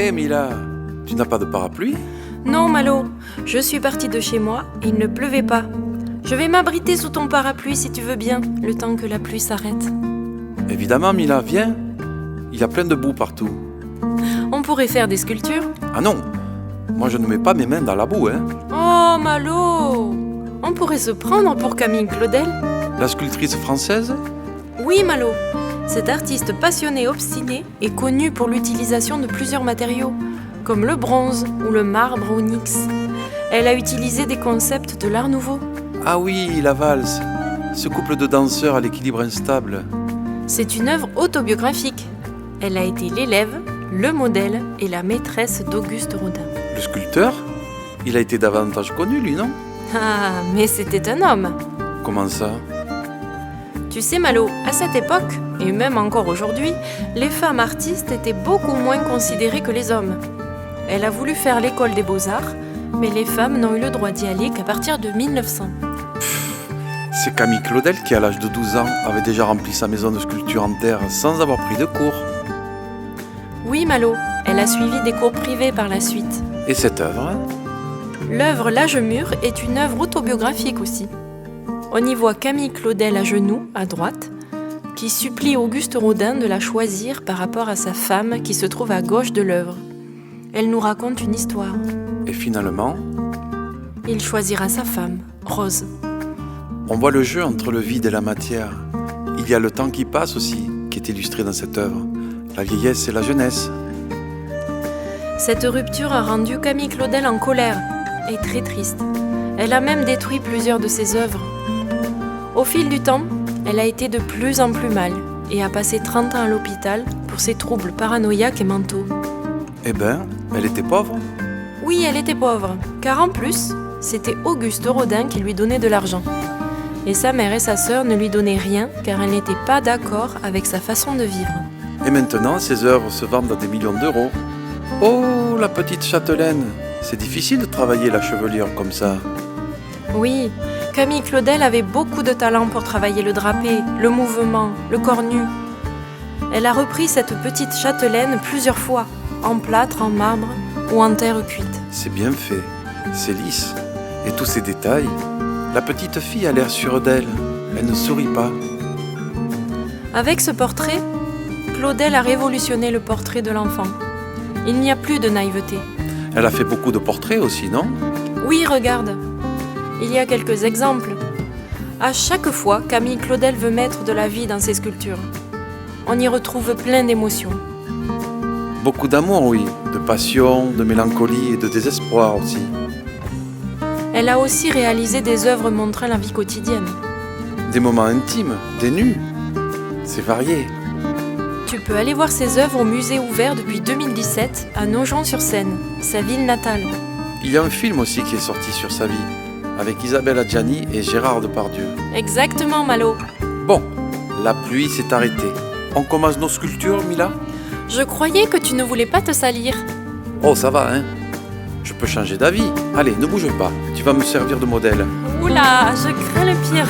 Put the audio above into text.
Hé Mila, tu n'as pas de parapluie? Non, Malo, je suis partie de chez moi et il ne pleuvait pas. Je vais m'abriter sous ton parapluie si tu veux bien, le temps que la pluie s'arrête. Évidemment Mila, viens. Il y a plein de boue partout. On pourrait faire des sculptures. Ah non, moi je ne mets pas mes mains dans la boue, hein. Oh, Malo! On pourrait se prendre pour Camille Claudel. La sculptrice française? Oui, Malo. Cette artiste passionnée obstinée est connue pour l'utilisation de plusieurs matériaux, comme le bronze ou le marbre onyx. Elle a utilisé des concepts de l'Art Nouveau. Ah oui, la valse. Ce couple de danseurs à l'équilibre instable. C'est une œuvre autobiographique. Elle a été l'élève, le modèle et la maîtresse d'Auguste Rodin. Le sculpteur? Il a été davantage connu, lui, non? Ah, mais c'était un homme. Comment ça? Tu sais, Malo, à cette époque, et même encore aujourd'hui, les femmes artistes étaient beaucoup moins considérées que les hommes. Elle a voulu faire l'école des beaux-arts, mais les femmes n'ont eu le droit d'y aller qu'à partir de 1900. C'est Camille Claudel qui, à l'âge de 12 ans, avait déjà rempli sa maison de sculpture en terre sans avoir pris de cours. Oui, Malo, elle a suivi des cours privés par la suite. Et cette œuvre? L'œuvre L'âge mûr est une œuvre autobiographique aussi. On y voit Camille Claudel à genoux, à droite, qui supplie Auguste Rodin de la choisir par rapport à sa femme qui se trouve à gauche de l'œuvre. Elle nous raconte une histoire. Et finalement, Il choisira sa femme, Rose. on voit le jeu entre le vide et la matière. Il y a le temps qui passe aussi, qui est illustré dans cette œuvre. La vieillesse et la jeunesse. Cette rupture a rendu Camille Claudel en colère et très triste. Elle a même détruit plusieurs de ses œuvres. Au fil du temps, elle a été de plus en plus mal et a passé 30 ans à l'hôpital pour ses troubles paranoïaques et mentaux. Eh ben, elle était pauvre. Oui, elle était pauvre, car en plus, c'était Auguste Rodin qui lui donnait de l'argent. Et sa mère et sa sœur ne lui donnaient rien car elles n'étaient pas d'accord avec sa façon de vivre. Et maintenant, ses œuvres se vendent à des millions d'euros. Oh, la petite châtelaine. C'est difficile de travailler la chevelure comme ça. Oui, Camille Claudel avait beaucoup de talent pour travailler le drapé, le mouvement, le corps nu. Elle a repris cette petite châtelaine plusieurs fois, en plâtre, en marbre ou en terre cuite. C'est bien fait. C'est lisse. Et tous ces détails. La petite fille a l'air sûre d'elle. Elle ne sourit pas. Avec ce portrait, Claudel a révolutionné le portrait de l'enfant. Il n'y a plus de naïveté. Elle a fait beaucoup de portraits aussi, non? Oui, regarde. Il y a quelques exemples. À chaque fois, Camille Claudel veut mettre de la vie dans ses sculptures. On y retrouve plein d'émotions. Beaucoup d'amour, oui. De passion, de mélancolie et de désespoir aussi. Elle a aussi réalisé des œuvres montrant la vie quotidienne. Des moments intimes, des nus. C'est varié. Tu peux aller voir ses œuvres au musée ouvert depuis 2017 à Nogent-sur-Seine, sa ville natale. Il y a un film aussi qui est sorti sur sa vie, avec Isabelle Adjani et Gérard Depardieu. Exactement, Malo. Bon, la pluie s'est arrêtée. On commence nos sculptures, Mila? Je croyais que tu ne voulais pas te salir. Oh, ça va, hein? Je peux changer d'avis. Allez, ne bouge pas. Tu vas me servir de modèle. Oula, je crains le pire.